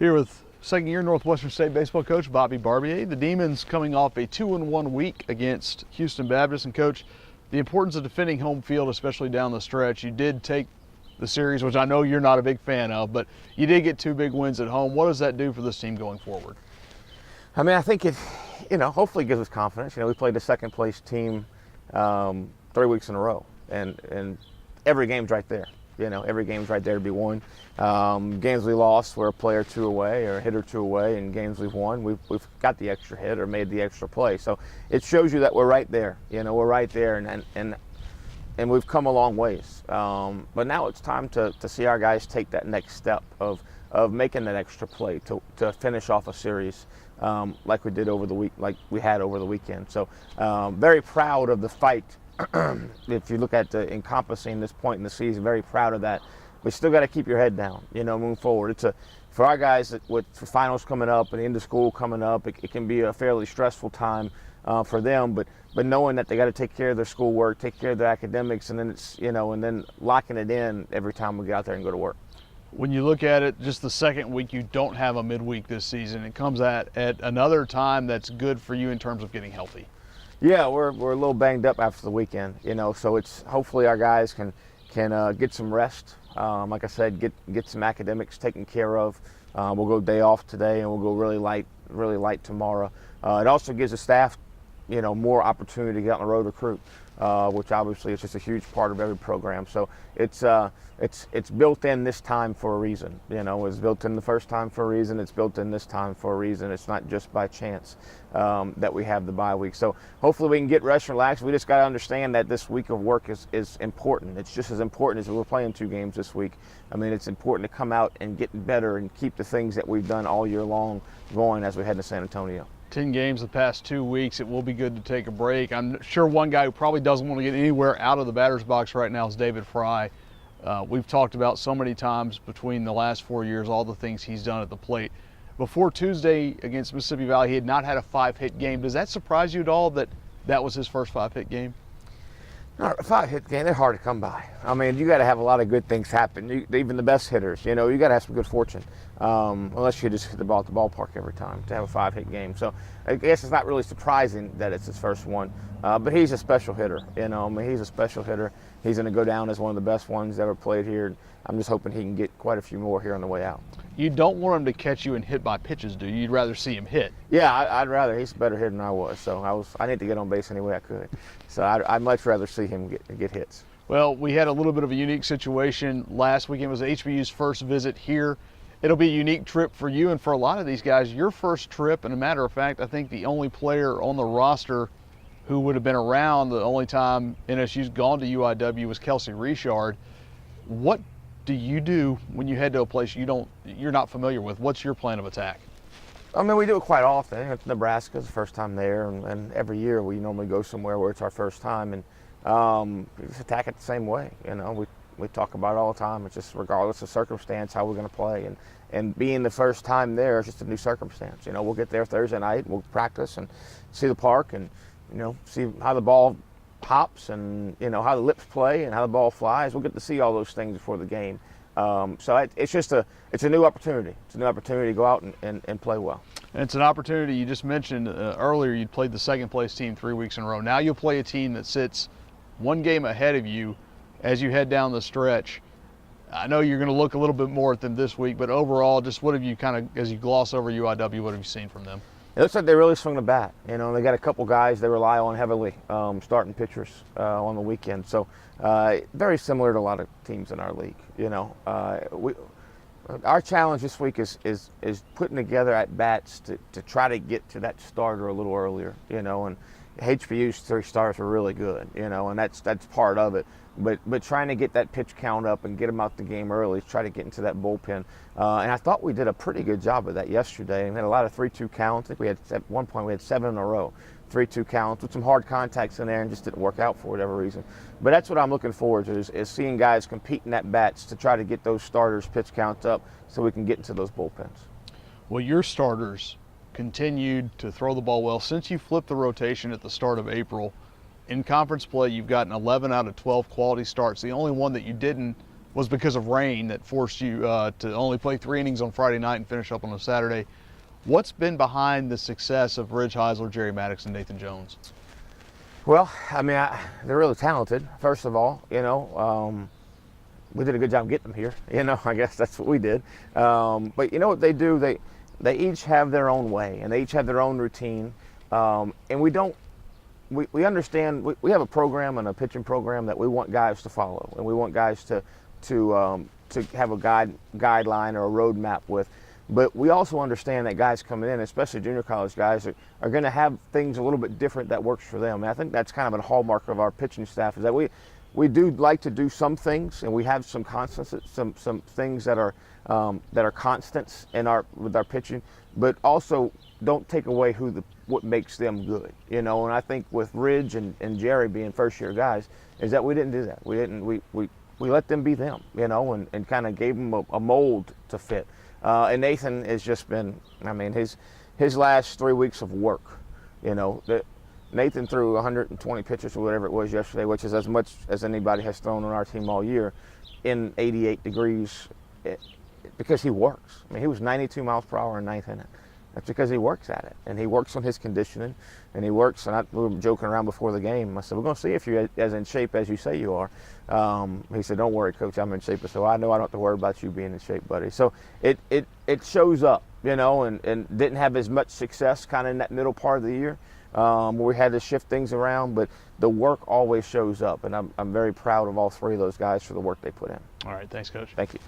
Here with second-year Northwestern State baseball coach Bobby Barbier. The Demons coming off a 2-1 week against Houston Baptist. And coach, the importance of defending home field, especially down the stretch. You did take the series, which I know you're not a big fan of, but you did get two big wins at home. What does that do for this team going forward? I mean, I think it, hopefully gives us confidence. We played the second place team 3 weeks in a row, and every game's right there. Every game's right there to be won. Games we lost, we're a player two away or a hit or two away, and games we've won, we've got the extra hit or made the extra play. So it shows you that we're right there. We're right there, and we've come a long ways. But now it's time to see our guys take that next step of making that extra play to finish off a series like we did over the week, like we had over the weekend. So very proud of the fight. If you look at encompassing this point in the season, very proud of that. But still got to keep your head down, moving forward. For our guys for finals coming up and into school coming up, it can be a fairly stressful time for them. But knowing that they got to take care of their schoolwork, take care of their academics, and then it's and then locking it in every time we get out there and go to work. When you look at it, just the second week, you don't have a midweek this season. It comes at another time that's good for you in terms of getting healthy. Yeah, we're a little banged up after the weekend, so it's hopefully our guys can get some rest. Like I said, get some academics taken care of. We'll go day off today, and we'll go really light tomorrow. It also gives the staff, more opportunity to get on the road recruit, which obviously is just a huge part of every program. So it's built in this time for a reason. It was built in the first time for a reason. It's built in this time for a reason. It's not just by chance that we have the bye week. So hopefully we can get rest and relax. We just got to understand that this week of work is important. It's just as important as we're playing 2 games this week. I mean, it's important to come out and get better and keep the things that we've done all year long going as we head to San Antonio. 10 games the past 2 weeks. It will be good to take a break. I'm sure one guy who probably doesn't want to get anywhere out of the batter's box right now is David Fry. We've talked about so many times between the last 4 years, all the things he's done at the plate. Before Tuesday against Mississippi Valley, he had not had a 5-hit game. Does that surprise you at all that that was his first 5-hit game? No, a 5-hit game, they're hard to come by. I mean, you got to have a lot of good things happen. Even the best hitters, you got to have some good fortune. Unless you just hit the ball at the ballpark every time to have a 5-hit game. So I guess it's not really surprising that it's his first one. But he's a special hitter, he's a special hitter. He's going to go down as one of the best ones ever played here. I'm just hoping he can get quite a few more here on the way out. You don't want him to catch you and hit by pitches, do you? You'd rather see him hit. Yeah, I'd rather. He's a better hitter than I was, so I need to get on base any way I could. So I'd much rather see him get hits. Well, we had a little bit of a unique situation last weekend. It was HBU's first visit here. It'll be a unique trip for you and for a lot of these guys. Your first trip, and a matter of fact, I think the only player on the roster who would have been around the only time NSU's gone to UIW was Kelsey Richard. What do you do when you head to a place you're not familiar with? What's your plan of attack? I mean, we do it quite often. It's Nebraska, it's the first time there, and every year we normally go somewhere where it's our first time, and we just attack it the same way. We talk about it all the time. It's just regardless of circumstance how we're going to play, and being the first time there is just a new circumstance. We'll get there Thursday night, we'll practice and see the park, and see how the ball hops, and how the lips play and how the ball flies. We'll get to see all those things before the game. So it's a new opportunity. It's a new opportunity to go out and play well. And it's an opportunity. You just mentioned earlier you played the second place team 3 weeks in a row. Now you'll play a team that sits 1 game ahead of you as you head down the stretch. I know you're going to look a little bit more at them this week, but overall, just what have you as you gloss over UIW, what have you seen from them? It looks like they really swung the bat. They got a couple guys they rely on heavily, starting pitchers on the weekend. So very similar to a lot of teams in our league. Our challenge this week is putting together at bats to try to get to that starter a little earlier. And HBU's 3 stars were really good. And that's part of it. But trying to get that pitch count up and get them out the game early, try to get into that bullpen. And I thought we did a pretty good job of that yesterday. And we had a lot of 3-2 counts. I think at one point we had 7 in a row, 3-2 counts with some hard contacts in there, and just didn't work out for whatever reason. But that's what I'm looking forward to is seeing guys competing at bats to try to get those starters pitch counts up so we can get into those bullpens. Well, your starters continued to throw the ball well since you flipped the rotation at the start of April. In conference play, you've gotten 11 out of 12 quality starts. The only one that you didn't was because of rain that forced you to only play 3 innings on Friday night and finish up on a Saturday. What's been behind the success of Ridge Heisler, Jerry Maddox, and Nathan Jones? Well, I mean, they're really talented, first of all. We did a good job getting them here. I guess that's what we did. But you know what they do? They each have their own way, and they each have their own routine. And we understand, we have a program and a pitching program that we want guys to follow, and we want guys to have a guideline or a roadmap with. But we also understand that guys coming in, especially junior college guys, are going to have things a little bit different that works for them. And I think that's kind of a hallmark of our pitching staff, is that we do like to do some things, and we have some constants, some things that are constants with our pitching, but also don't take away what makes them good. And I think with Ridge and Jerry being first-year guys, is that we didn't do that. We let them be them, and kind of gave them a mold to fit. And Nathan has just been, I mean, his last 3 weeks of work, Nathan threw 120 pitches or whatever it was yesterday, which is as much as anybody has thrown on our team all year, in 88 degrees, because he works. I mean, he was 92 miles per hour in ninth inning. That's because he works at it, and he works on his conditioning, and he works. And we were joking around before the game. I said, "We're going to see if you're as in shape as you say you are." He said, "Don't worry, Coach, I'm in shape." So I know I don't have to worry about you being in shape, buddy. So it shows up, and didn't have as much success kind of in that middle part of the year, where we had to shift things around. But the work always shows up, and I'm very proud of all 3 of those guys for the work they put in. All right, thanks, Coach. Thank you.